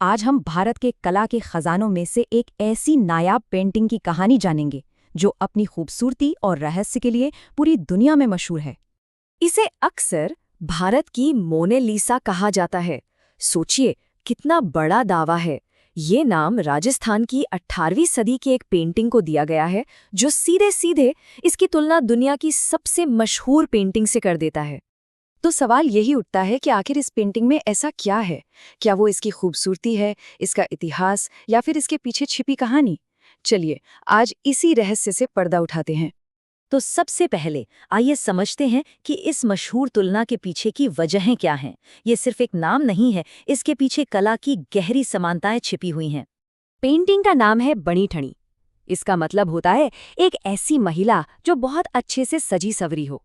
आज हम भारत के कला के खजानों में से एक ऐसी नायाब पेंटिंग की कहानी जानेंगे जो अपनी खूबसूरती और रहस्य के लिए पूरी दुनिया में मशहूर है। इसे अक्सर भारत की मोनालिसा कहा जाता है। सोचिए कितना बड़ा दावा है। ये नाम राजस्थान की 18वीं सदी की एक पेंटिंग को दिया गया है जो सीधे सीधे इसकी तुलना दुनिया की सबसे मशहूर पेंटिंग से कर देता है। तो सवाल यही उठता है कि आखिर इस पेंटिंग में ऐसा क्या है? क्या वो इसकी खूबसूरती है, इसका इतिहास या फिर इसके पीछे छिपी कहानी? चलिए आज इसी रहस्य से पर्दा उठाते हैं। तो सबसे पहले आइए समझते हैं कि इस मशहूर तुलना के पीछे की वजहें क्या हैं। ये सिर्फ एक नाम नहीं है, इसके पीछे कला की गहरी समानताएं छिपी हुई हैं। पेंटिंग का नाम है बणी ठणी। इसका मतलब होता है एक ऐसी महिला जो बहुत अच्छे से सजी सवरी हो।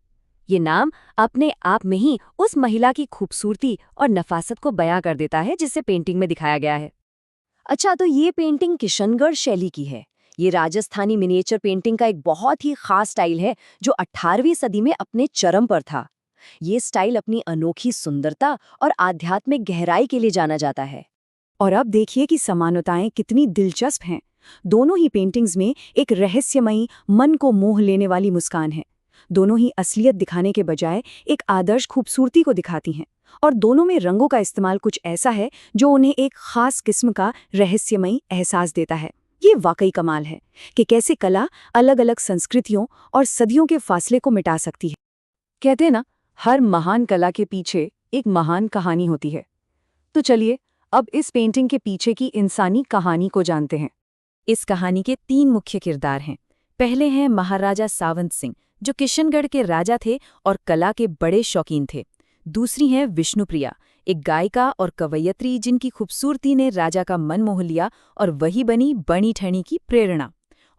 ये नाम अपने आप में ही उस महिला की खूबसूरती और नफासत को बयां कर देता है जिसे पेंटिंग में दिखाया गया है। अच्छा, तो ये पेंटिंग किशनगढ़ शैली की है। ये राजस्थानी मिनिएचर पेंटिंग का एक बहुत ही खास स्टाइल है जो 18वीं सदी में अपने चरम पर था। ये स्टाइल अपनी अनोखी सुंदरता और आध्यात्मिक गहराई के लिए जाना जाता है। और अब देखिए कि समानताएं कितनी दिलचस्प हैं। दोनों ही पेंटिंग्स में एक रहस्यमयी, मन को मोह लेने वाली मुस्कान है। दोनों ही असलियत दिखाने के बजाय एक आदर्श खूबसूरती को दिखाती हैं, और दोनों में रंगों का इस्तेमाल कुछ ऐसा है जो उन्हें एक खास किस्म का रहस्यमयी एहसास देता है। ये वाकई कमाल है कि कैसे कला अलग अलग संस्कृतियों और सदियों के फासले को मिटा सकती है। कहते हैं ना, हर महान कला के पीछे एक महान कहानी होती है। तो चलिए अब इस पेंटिंग के पीछे की इंसानी कहानी को जानते हैं। इस कहानी के 3 मुख्य किरदार हैं। पहले हैं महाराजा सावंत सिंह, जो किशनगढ़ के राजा थे और कला के बड़े शौकीन थे। दूसरी हैं विष्णुप्रिया, एक गायिका और कवयित्री जिनकी खूबसूरती ने राजा का मन मोह लिया और वही बनी बणी ठणी की प्रेरणा।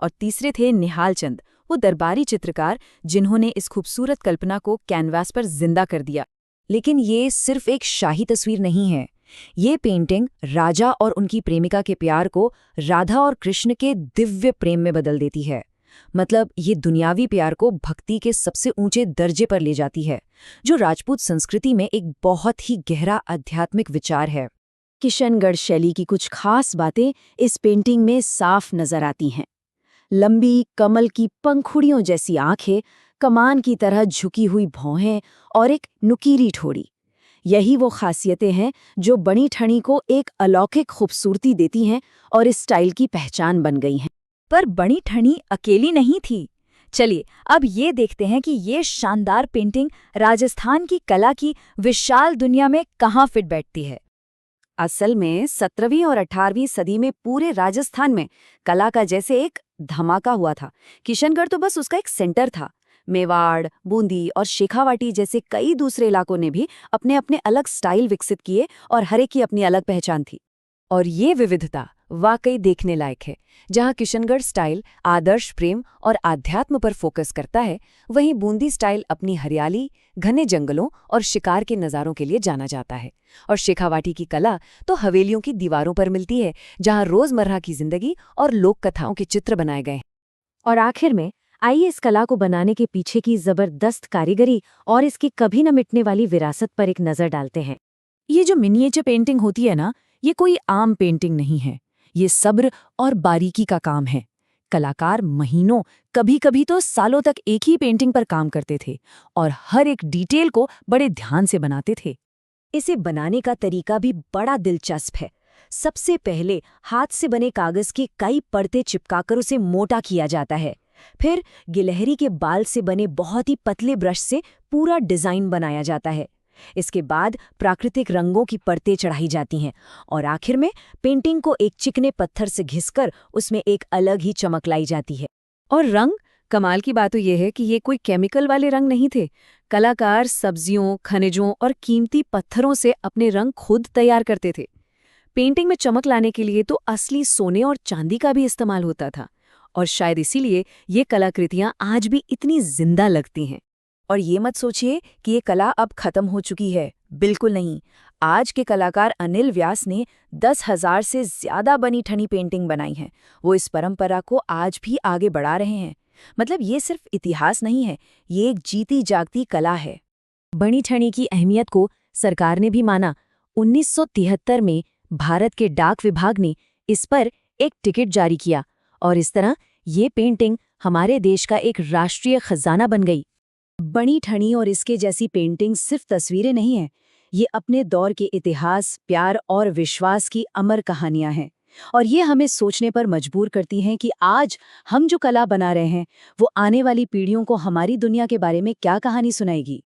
और तीसरे थे निहाल चंद, वो दरबारी चित्रकार जिन्होंने इस खूबसूरत कल्पना को कैनवास पर जिंदा कर दिया। लेकिन ये सिर्फ एक शाही तस्वीर नहीं है। ये पेंटिंग राजा और उनकी प्रेमिका के प्यार को राधा और कृष्ण के दिव्य प्रेम में बदल देती है। मतलब ये दुनियावी प्यार को भक्ति के सबसे ऊंचे दर्जे पर ले जाती है, जो राजपूत संस्कृति में एक बहुत ही गहरा आध्यात्मिक विचार है। किशनगढ़ शैली की कुछ खास बातें इस पेंटिंग में साफ नजर आती हैं। लंबी कमल की पंखुड़ियों जैसी आंखें, कमान की तरह झुकी हुई भौहें और एक नुकीली ठोड़ी। यही वो खासियतें हैं जो बणी ठणी को एक अलौकिक खूबसूरती देती हैं और इस स्टाइल की पहचान बन गई हैं। पर बणी ठणी अकेली नहीं थी। चलिए अब ये देखते हैं कि ये शानदार पेंटिंग राजस्थान की कला की विशाल दुनिया में कहाँ फिट बैठती है। असल में 17वीं और 18वीं सदी में पूरे राजस्थान में कला का जैसे एक धमाका हुआ था। किशनगढ़ तो बस उसका एक सेंटर था। मेवाड़, बूंदी और शेखावाटी जैसे कई दूसरे इलाकों ने भी अपने अपने अलग स्टाइल विकसित किए और हर एक की अपनी अलग पहचान थी। और ये विविधता वाकई देखने लायक है। जहाँ किशनगढ़ स्टाइल आदर्श प्रेम और आध्यात्म पर फोकस करता है, वहीं बूंदी स्टाइल अपनी हरियाली, घने जंगलों और शिकार के नज़ारों के लिए जाना जाता है। और शेखावाटी की कला तो हवेलियों की दीवारों पर मिलती है, जहाँ रोजमर्रा की जिंदगी और लोक कथाओं के चित्र बनाए गए हैं। और आखिर में आइए इस कला को बनाने के पीछे की जबरदस्त कारीगरी और इसकी कभी न मिटने वाली विरासत पर एक नजर डालते हैं। ये जो मिनिएचर पेंटिंग होती है ना, ये कोई आम पेंटिंग नहीं है। ये सब्र और बारीकी का काम है। कलाकार महीनों, कभी कभी तो सालों तक एक ही पेंटिंग पर काम करते थे और हर एक डिटेल को बड़े ध्यान से बनाते थे। इसे बनाने का तरीका भी बड़ा दिलचस्प है। सबसे पहले हाथ से बने कागज की कई परतें चिपकाकर उसे मोटा किया जाता है। फिर गिलहरी के बाल से बने बहुत ही पतले ब्रश से पूरा डिजाइन बनाया जाता है। इसके बाद प्राकृतिक रंगों की परतें चढ़ाई जाती हैं और आखिर में पेंटिंग को एक चिकने पत्थर से घिसकर उसमें एक अलग ही चमक लाई जाती है। और रंग, कमाल की बात तो यह है कि ये कोई केमिकल वाले रंग नहीं थे। कलाकार सब्जियों, खनिजों और कीमती पत्थरों से अपने रंग खुद तैयार करते थे। पेंटिंग में चमक लाने के लिए तो असली सोने और चांदी का भी इस्तेमाल होता था, और शायद इसीलिए ये कलाकृतियां आज भी इतनी जिंदा लगती हैं। और ये मत सोचिए कि ये कला अब खत्म हो चुकी है, बिल्कुल नहीं। आज के कलाकार अनिल व्यास ने 10,000 से ज्यादा बनी ठनी पेंटिंग बनाई हैं। वो इस परंपरा को आज भी आगे बढ़ा रहे हैं। मतलब ये सिर्फ इतिहास नहीं है, ये एक जीती जागती कला है। बनी ठनी की अहमियत को सरकार ने भी माना। 1973 में भारत के डाक विभाग ने इस पर एक टिकट जारी किया और इस तरह ये पेंटिंग हमारे देश का एक राष्ट्रीय खजाना बन गई। बनी ठनी और इसके जैसी पेंटिंग सिर्फ तस्वीरें नहीं हैं, ये अपने दौर के इतिहास, प्यार और विश्वास की अमर कहानियां हैं। और ये हमें सोचने पर मजबूर करती हैं कि आज हम जो कला बना रहे हैं वो आने वाली पीढ़ियों को हमारी दुनिया के बारे में क्या कहानी सुनाएगी।